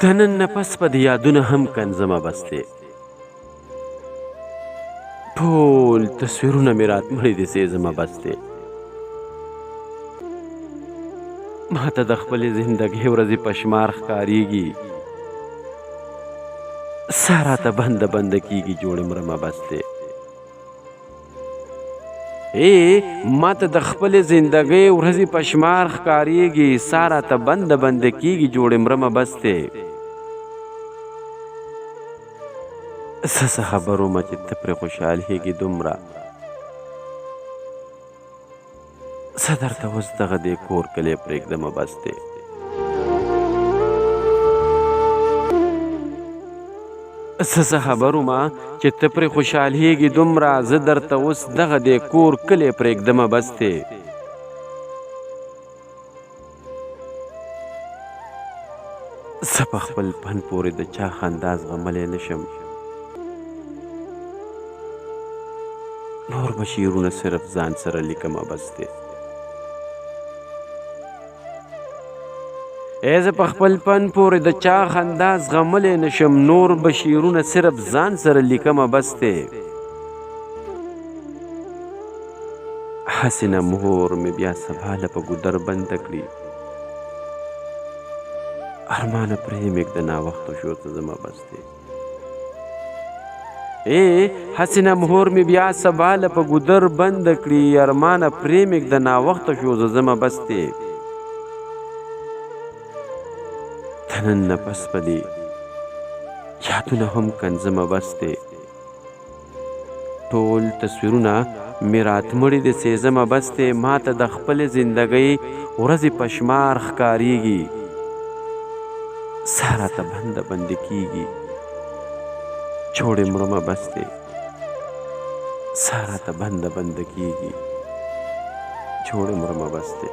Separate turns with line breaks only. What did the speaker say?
د نن نه پس به د یادونه هم کنځمه بس دی. ټول تصویرونه مې راتمړي دي سېزمه بس دی. ما ته د خپلې زندګۍ ورځې په شمار ښکارېږي، سا راته بنده بنده کېږي جوړې مرمه بس دی. ما ته د خپلې زندګۍ ورځې په شمار ښکارېږي، سا راته بنده بنده کېږي جوړې مرمه بس دی. زه څه خبر ومه چې ته پرې خوشحالېږې دومره، زه درته اوس دغه دې کور کلی پرېږدمه بس دی. زه څه خبر ومه چې ته پرې خوشحالېږې دومره، زه درته اوس دغه دې کور کلی پرېږدمه بس دی. زه په خپل پن پورې د چا خندا زغملی نشم، نور به شعرونه صرف ځان سره لیکمه بس دی. زه په خپل پن پورې د چا خندا زغملی نشم، نور به شعرونه صرف ځان سره لیکمه بس دی. هسې نه مهور مې بیا سبا له په ګودر بنده کړي، ارمانه پرې مېږده ناوخته شو ته زما بس دی. هسې نه مهور مې بیا سبا له په ګودر بنده کړي، ارمانه پرې مېږده ناوخته شو زه زما بس دی. د نن نه پس به دې یادونه هم کنځمه بس دی. ټول تصویرونه مې راتمړي د سېزمه بس دی. ما ته د خپلې زندګۍ ورځې په شمار ښکارېږي، سا راته بنده بنده کېږي جوړې مړمه بس دی. سا راته بنده بنده کېږي جوړې مړمه بس دی.